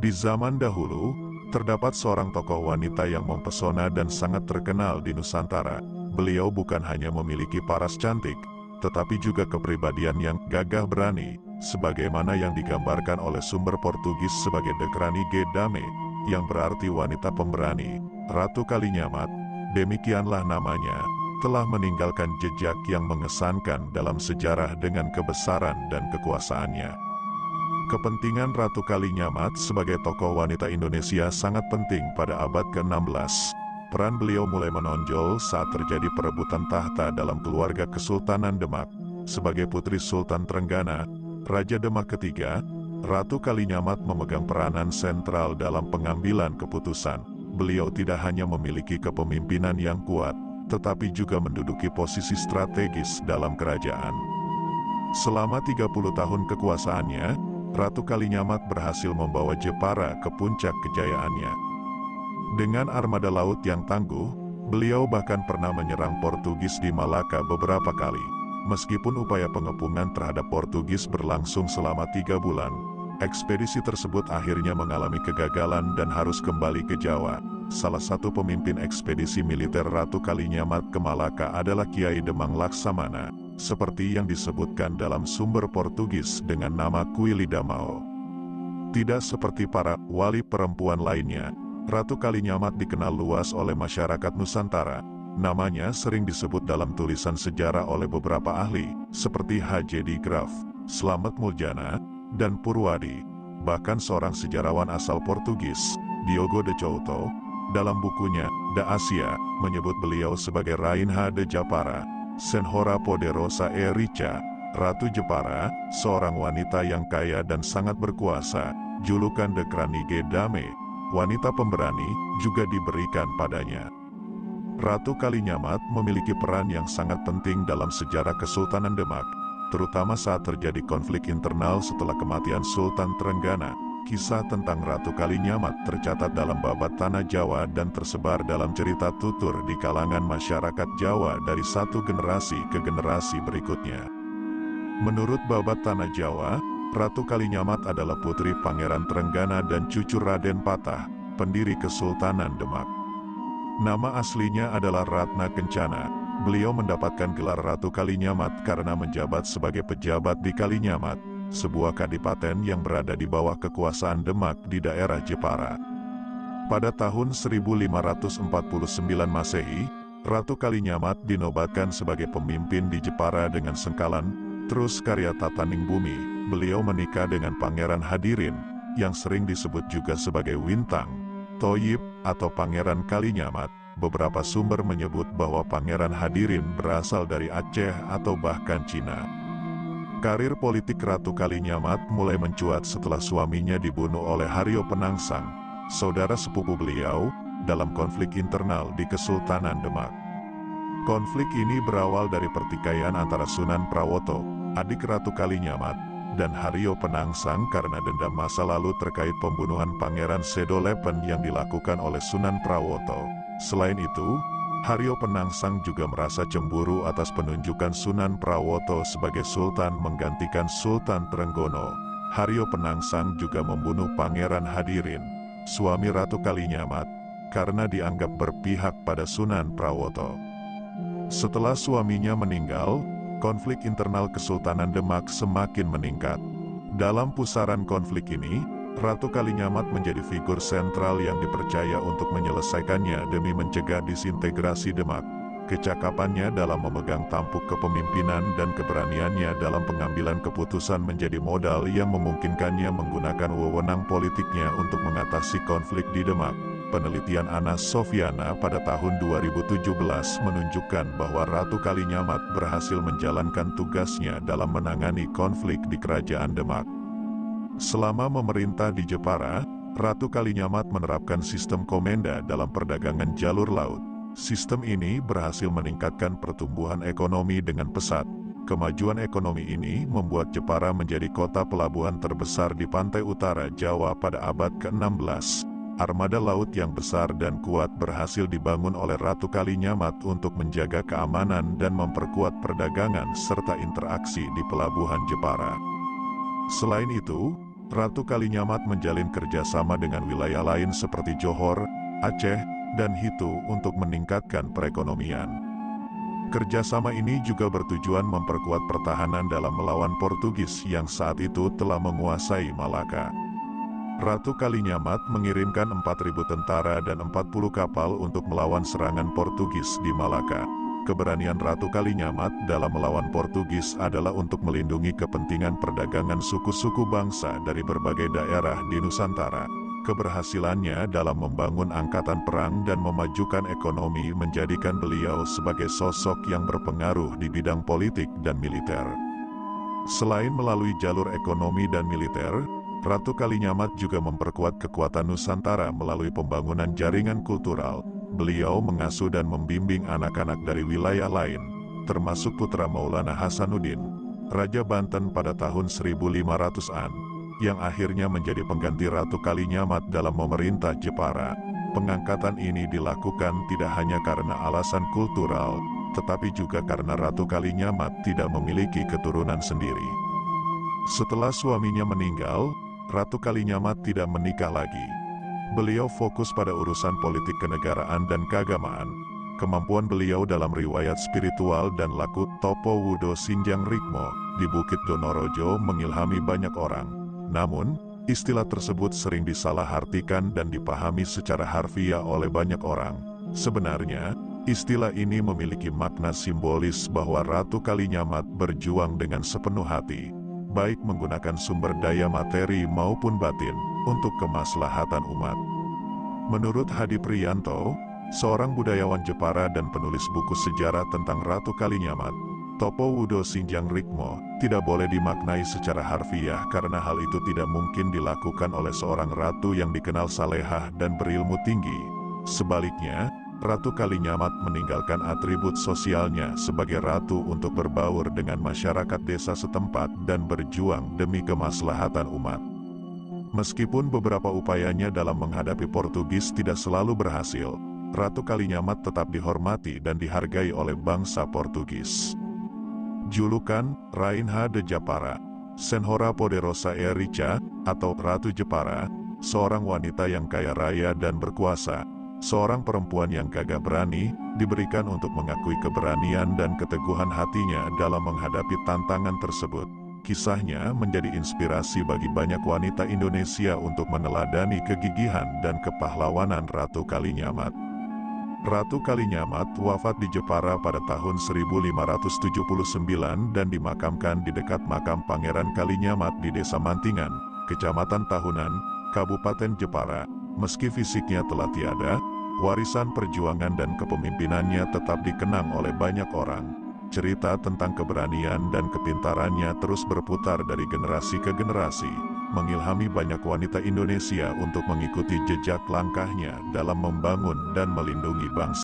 Di zaman dahulu, terdapat seorang tokoh wanita yang mempesona dan sangat terkenal di Nusantara. Beliau bukan hanya memiliki paras cantik, tetapi juga kepribadian yang gagah berani, sebagaimana yang digambarkan oleh sumber Portugis sebagai De Kranige Dame, yang berarti wanita pemberani. Ratu Kalinyamat, demikianlah namanya, telah meninggalkan jejak yang mengesankan dalam sejarah dengan kebesaran dan kekuasaannya. Kepentingan Ratu Kalinyamat sebagai tokoh wanita Indonesia sangat penting pada abad ke-16. Peran beliau mulai menonjol saat terjadi perebutan tahta dalam keluarga Kesultanan Demak. Sebagai putri Sultan Trenggana, Raja Demak ketiga, Ratu Kalinyamat memegang peranan sentral dalam pengambilan keputusan. Beliau tidak hanya memiliki kepemimpinan yang kuat, tetapi juga menduduki posisi strategis dalam kerajaan. Selama 30 tahun kekuasaannya, Ratu Kalinyamat berhasil membawa Jepara ke puncak kejayaannya. Dengan armada laut yang tangguh, beliau bahkan pernah menyerang Portugis di Malaka beberapa kali. Meskipun upaya pengepungan terhadap Portugis berlangsung selama 3 bulan, ekspedisi tersebut akhirnya mengalami kegagalan dan harus kembali ke Jawa. Salah satu pemimpin ekspedisi militer Ratu Kalinyamat ke Malaka adalah Kiai Demang Laksamana, seperti yang disebutkan dalam sumber Portugis dengan nama Kuili Damao. Tidak seperti para wali perempuan lainnya, Ratu Kalinyamat dikenal luas oleh masyarakat Nusantara. Namanya sering disebut dalam tulisan sejarah oleh beberapa ahli, seperti H.J. de Graaf, Slamet Muljana, dan Purwadi. Bahkan seorang sejarawan asal Portugis, Diogo de Couto, dalam bukunya, Da Asia, menyebut beliau sebagai Rainha de Japara, Senhora Poderosa e Rica, Ratu Jepara, seorang wanita yang kaya dan sangat berkuasa. Julukan De Kranige Dame, wanita pemberani, juga diberikan padanya. Ratu Kalinyamat memiliki peran yang sangat penting dalam sejarah Kesultanan Demak, terutama saat terjadi konflik internal setelah kematian Sultan Trenggana. Kisah tentang Ratu Kalinyamat tercatat dalam Babat Tanah Jawa dan tersebar dalam cerita tutur di kalangan masyarakat Jawa dari satu generasi ke generasi berikutnya. Menurut Babat Tanah Jawa, Ratu Kalinyamat adalah putri Pangeran Trenggana dan cucu Raden Patah, pendiri Kesultanan Demak. Nama aslinya adalah Ratna Kencana. Beliau mendapatkan gelar Ratu Kalinyamat karena menjabat sebagai pejabat di Kalinyamat, sebuah kadipaten yang berada di bawah kekuasaan Demak di daerah Jepara. Pada tahun 1549 Masehi, Ratu Kalinyamat dinobatkan sebagai pemimpin di Jepara dengan Sengkalan, terus karya Tataning Bumi. Beliau menikah dengan Pangeran Hadirin, yang sering disebut juga sebagai Wintang, Toyib, atau Pangeran Kalinyamat. Beberapa sumber menyebut bahwa Pangeran Hadirin berasal dari Aceh atau bahkan Cina. Karir politik Ratu Kalinyamat mulai mencuat setelah suaminya dibunuh oleh Haryo Penangsang, saudara sepupu beliau, dalam konflik internal di Kesultanan Demak. Konflik ini berawal dari pertikaian antara Sunan Prawoto, adik Ratu Kalinyamat, dan Haryo Penangsang karena dendam masa lalu terkait pembunuhan Pangeran Sedolepen yang dilakukan oleh Sunan Prawoto. Selain itu, Haryo Penangsang juga merasa cemburu atas penunjukan Sunan Prawoto sebagai Sultan menggantikan Sultan Trenggono. Haryo Penangsang juga membunuh Pangeran Hadirin, suami Ratu Kalinyamat, karena dianggap berpihak pada Sunan Prawoto. Setelah suaminya meninggal, konflik internal Kesultanan Demak semakin meningkat. Dalam pusaran konflik ini, Ratu Kalinyamat menjadi figur sentral yang dipercaya untuk menyelesaikannya demi mencegah disintegrasi Demak. Kecakapannya dalam memegang tampuk kepemimpinan dan keberaniannya dalam pengambilan keputusan menjadi modal yang memungkinkannya menggunakan wewenang politiknya untuk mengatasi konflik di Demak. Penelitian Anas Sofiana pada tahun 2017 menunjukkan bahwa Ratu Kalinyamat berhasil menjalankan tugasnya dalam menangani konflik di Kerajaan Demak. Selama memerintah di Jepara, Ratu Kalinyamat menerapkan sistem komenda dalam perdagangan jalur laut. Sistem ini berhasil meningkatkan pertumbuhan ekonomi dengan pesat. Kemajuan ekonomi ini membuat Jepara menjadi kota pelabuhan terbesar di pantai utara Jawa pada abad ke-16. Armada laut yang besar dan kuat berhasil dibangun oleh Ratu Kalinyamat untuk menjaga keamanan dan memperkuat perdagangan serta interaksi di pelabuhan Jepara. Selain itu, Ratu Kalinyamat menjalin kerjasama dengan wilayah lain seperti Johor, Aceh, dan Hitu untuk meningkatkan perekonomian. Kerjasama ini juga bertujuan memperkuat pertahanan dalam melawan Portugis yang saat itu telah menguasai Malaka. Ratu Kalinyamat mengirimkan 4.000 tentara dan 40 kapal untuk melawan serangan Portugis di Malaka. Keberanian Ratu Kalinyamat dalam melawan Portugis adalah untuk melindungi kepentingan perdagangan suku-suku bangsa dari berbagai daerah di Nusantara. Keberhasilannya dalam membangun angkatan perang dan memajukan ekonomi menjadikan beliau sebagai sosok yang berpengaruh di bidang politik dan militer. Selain melalui jalur ekonomi dan militer, Ratu Kalinyamat juga memperkuat kekuatan Nusantara melalui pembangunan jaringan kultural. Beliau mengasuh dan membimbing anak-anak dari wilayah lain, termasuk putra Maulana Hasanuddin, Raja Banten pada tahun 1500-an, yang akhirnya menjadi pengganti Ratu Kalinyamat dalam memerintah Jepara. Pengangkatan ini dilakukan tidak hanya karena alasan kultural, tetapi juga karena Ratu Kalinyamat tidak memiliki keturunan sendiri. Setelah suaminya meninggal, Ratu Kalinyamat tidak menikah lagi. Beliau fokus pada urusan politik kenegaraan dan keagamaan. Kemampuan beliau dalam riwayat spiritual dan laku Topo Wudo Sinjang Rikmo di Bukit Donorojo mengilhami banyak orang. Namun, istilah tersebut sering disalahartikan dan dipahami secara harfiah oleh banyak orang. Sebenarnya, istilah ini memiliki makna simbolis bahwa Ratu Kalinyamat berjuang dengan sepenuh hati, baik menggunakan sumber daya materi maupun batin, untuk kemaslahatan umat. Menurut Hadi Priyanto, seorang budayawan Jepara dan penulis buku sejarah tentang Ratu Kalinyamat, Topo Wudo Sinjang Rikmo tidak boleh dimaknai secara harfiah karena hal itu tidak mungkin dilakukan oleh seorang ratu yang dikenal salehah dan berilmu tinggi. Sebaliknya, Ratu Kalinyamat meninggalkan atribut sosialnya sebagai ratu untuk berbaur dengan masyarakat desa setempat dan berjuang demi kemaslahatan umat. Meskipun beberapa upayanya dalam menghadapi Portugis tidak selalu berhasil, Ratu Kalinyamat tetap dihormati dan dihargai oleh bangsa Portugis. Julukan Rainha de Japara, Senhora Poderosa e Rica, atau Ratu Jepara, seorang wanita yang kaya raya dan berkuasa, seorang perempuan yang gagah berani, diberikan untuk mengakui keberanian dan keteguhan hatinya dalam menghadapi tantangan tersebut. Kisahnya menjadi inspirasi bagi banyak wanita Indonesia untuk meneladani kegigihan dan kepahlawanan Ratu Kalinyamat. Ratu Kalinyamat wafat di Jepara pada tahun 1579 dan dimakamkan di dekat makam Pangeran Kalinyamat di Desa Mantingan, Kecamatan Tahunan, Kabupaten Jepara. Meski fisiknya telah tiada, warisan perjuangan dan kepemimpinannya tetap dikenang oleh banyak orang. Cerita tentang keberanian dan kepintarannya terus berputar dari generasi ke generasi, mengilhami banyak wanita Indonesia untuk mengikuti jejak langkahnya dalam membangun dan melindungi bangsa.